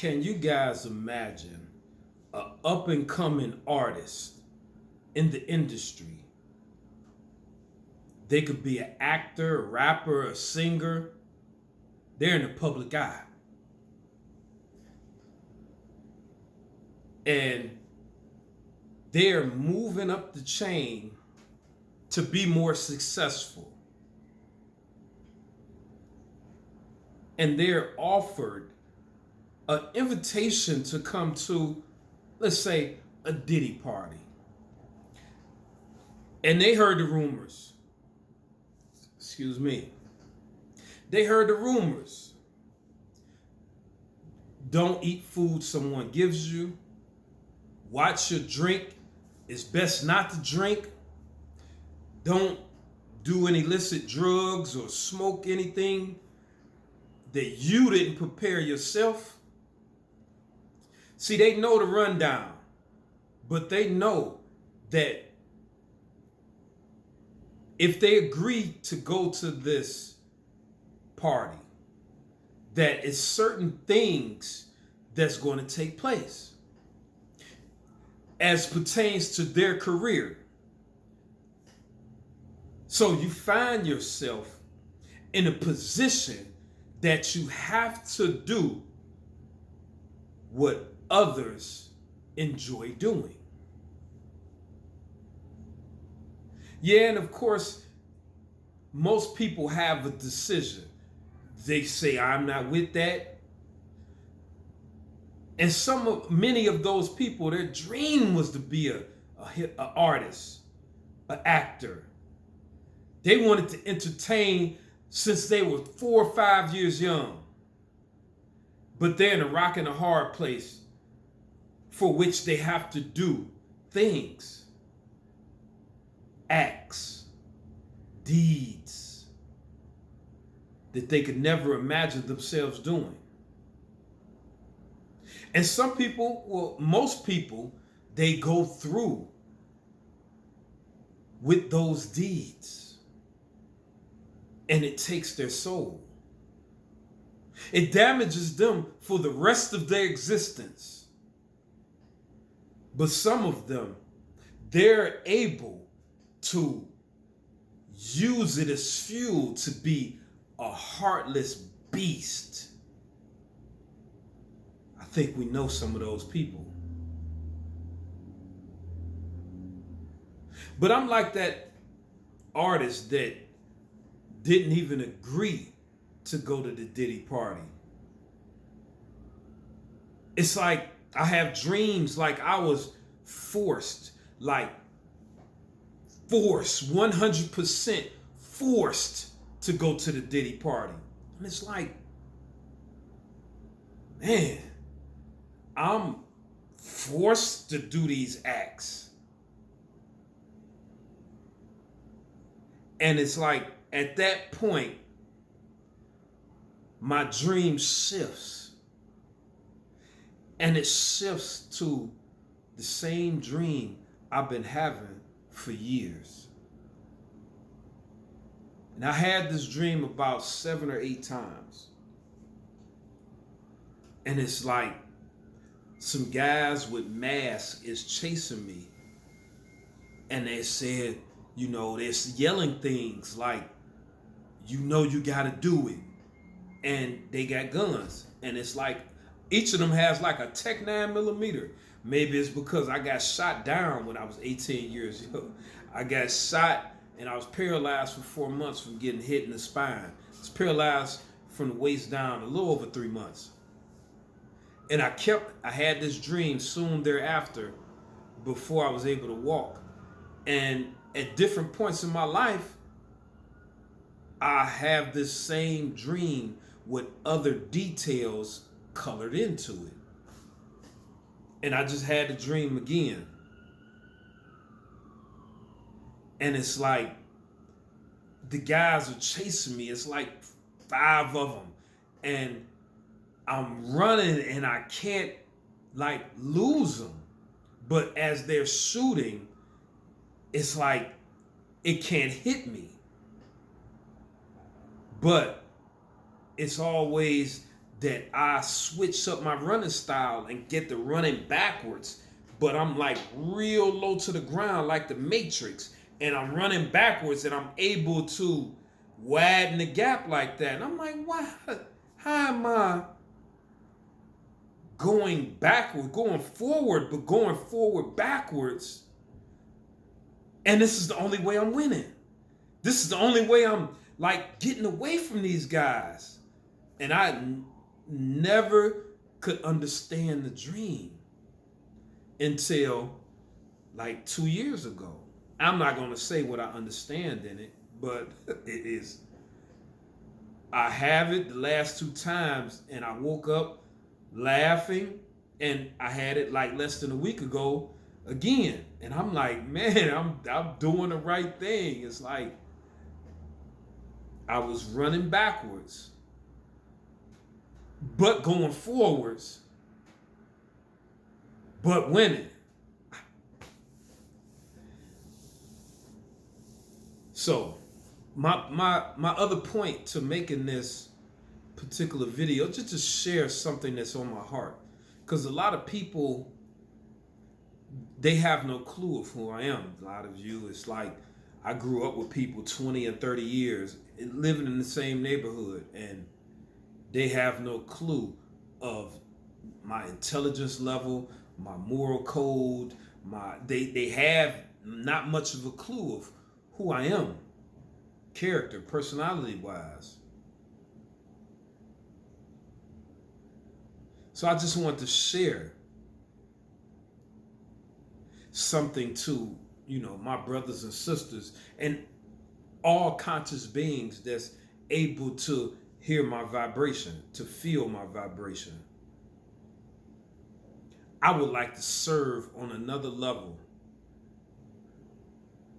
Can you guys imagine a up and coming artist in the industry? They could be an actor, a rapper, a singer. They're in the public eye. And they're moving up the chain to be more successful. And they're offered an invitation to come to, let's say, a Diddy party. And they heard the rumors. Excuse me. They heard the rumors. Don't eat food someone gives you. Watch your drink. It's best not to drink. Don't do any illicit drugs or smoke anything that you didn't prepare yourself. See, they know the rundown, but they know that if they agree to go to this party, that it's certain things that's going to take place as pertains to their career. So you find yourself in a position that you have to do what others enjoy doing. Yeah, and of course, most people have a decision. They say, I'm not with that. And many of those people, their dream was to be a artist, an actor. They wanted to entertain since they were 4 or 5 years young. But they're in a rock and a hard place for which they have to do things, acts, deeds that they could never imagine themselves doing. And some people, well, most people, they go through with those deeds, and it takes their soul. It damages them for the rest of their existence. But some of them, they're able to use it as fuel to be a heartless beast. I think we know some of those people. But I'm like that artist that didn't even agree to go to the Diddy party. It's like I have dreams like I was forced, 100% forced to go to the Diddy party. And it's like, man, I'm forced to do these acts. And it's like, at that point, my dream shifts. And it shifts to the same dream I've been having for years. And I had this dream about 7 or 8 times. And it's like some guys with masks is chasing me. And they said, they're yelling things like, you gotta do it. And they got guns. And it's like, each of them has like a Tech 9mm. Maybe it's because I got shot down when I was 18 years old. I got shot and I was paralyzed for 4 months from getting hit in the spine. I was paralyzed from the waist down a little over 3 months. And I had this dream soon thereafter before I was able to walk. And at different points in my life, I have this same dream with other details colored into it. And I just had the dream again. And it's like the guys are chasing me. It's like 5 of them. And I'm running and I can't lose them. But as they're shooting, it's like it can't hit me. But it's always that I switch up my running style and get the running backwards, but I'm like real low to the ground, like the Matrix, and I'm running backwards, and I'm able to widen the gap like that. And I'm like, why? How am I going backward, going forward, but going forward backwards? And this is the only way I'm winning. This is the only way I'm like getting away from these guys. And I never could understand the dream until like 2 years ago. I'm not going to say what I understand in it, but it is. I have it the last 2 times, and I woke up laughing, and I had it like less than a week ago again. And I'm like, man, I'm doing the right thing. It's like I was running backwards, but going forwards, but winning. So my other point to making this particular video, just to share something that's on my heart, because a lot of people, they have no clue of who I am. A lot of you, it's like I grew up with people 20 and 30 years living in the same neighborhood, and they have no clue of my intelligence level, my moral code, they have not much of a clue of who I am, character, personality wise. So I just want to share something to, my brothers and sisters and all conscious beings that's able to hear my vibration, to feel my vibration. I would like to serve on another level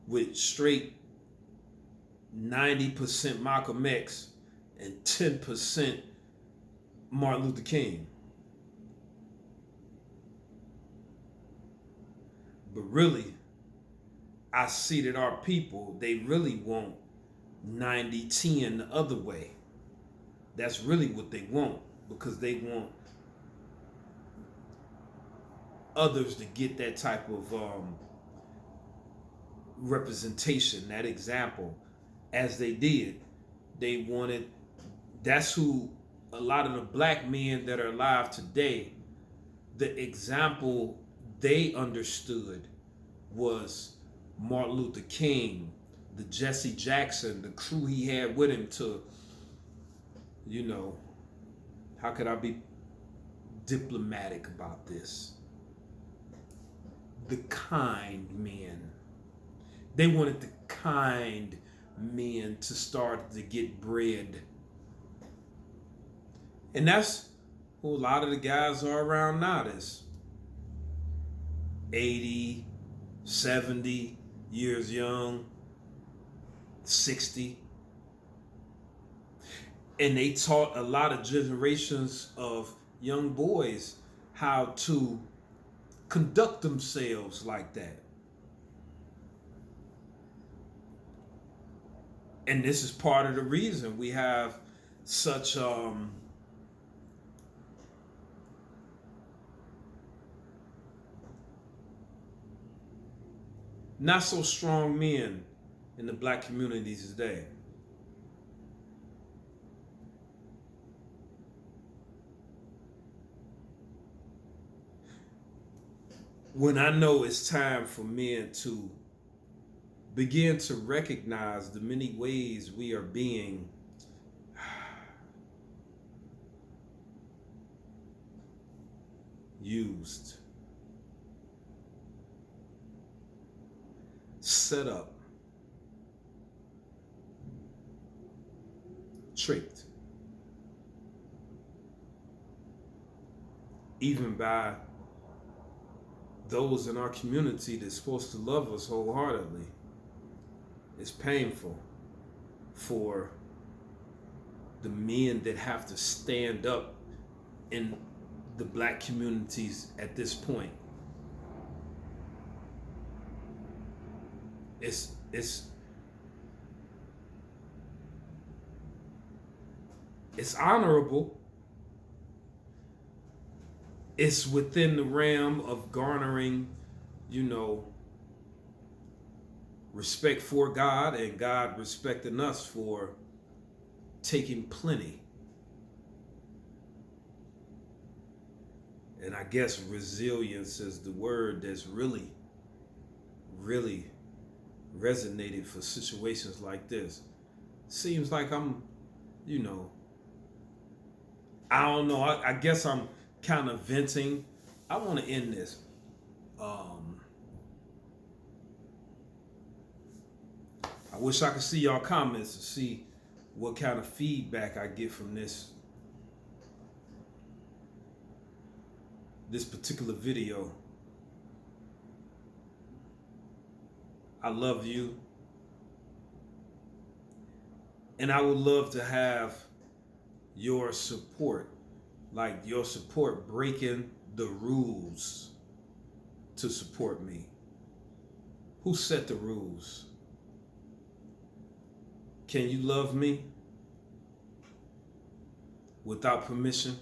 with straight 90% Malcolm X and 10% Martin Luther King. But really, I see that our people, they really want 90-10 the other way. That's really what they want, because they want others to get that type of representation, that example, as they did. They wanted, that's who a lot of the black men that are alive today, the example they understood was Martin Luther King, the Jesse Jackson, the crew he had with him to, how could I be diplomatic about this? The kind men. They wanted the kind men to start to get bread. And that's who a lot of the guys are around now. That's 80, 70 years young, 60. And they taught a lot of generations of young boys how to conduct themselves like that. And this is part of the reason we have such not so strong men in the black communities today. When I know it's time for men to begin to recognize the many ways we are being used, set up, tricked, even by those in our community that's supposed to love us wholeheartedly. It's painful for the men that have to stand up in the black communities at this point. It's honorable, it's within the realm of garnering, you know, respect for God and God respecting us for taking plenty. And I guess resilience is the word that's really, really resonated for situations like this. Seems like I'm, you know, I don't know. I guess I'm kind of venting. I want to end this. Um, I wish I could see y'all comments to see what kind of feedback I get from this particular video. I love you. And I would love to have your support, like your support breaking the rules to support me. Who set the rules? Can you love me without permission?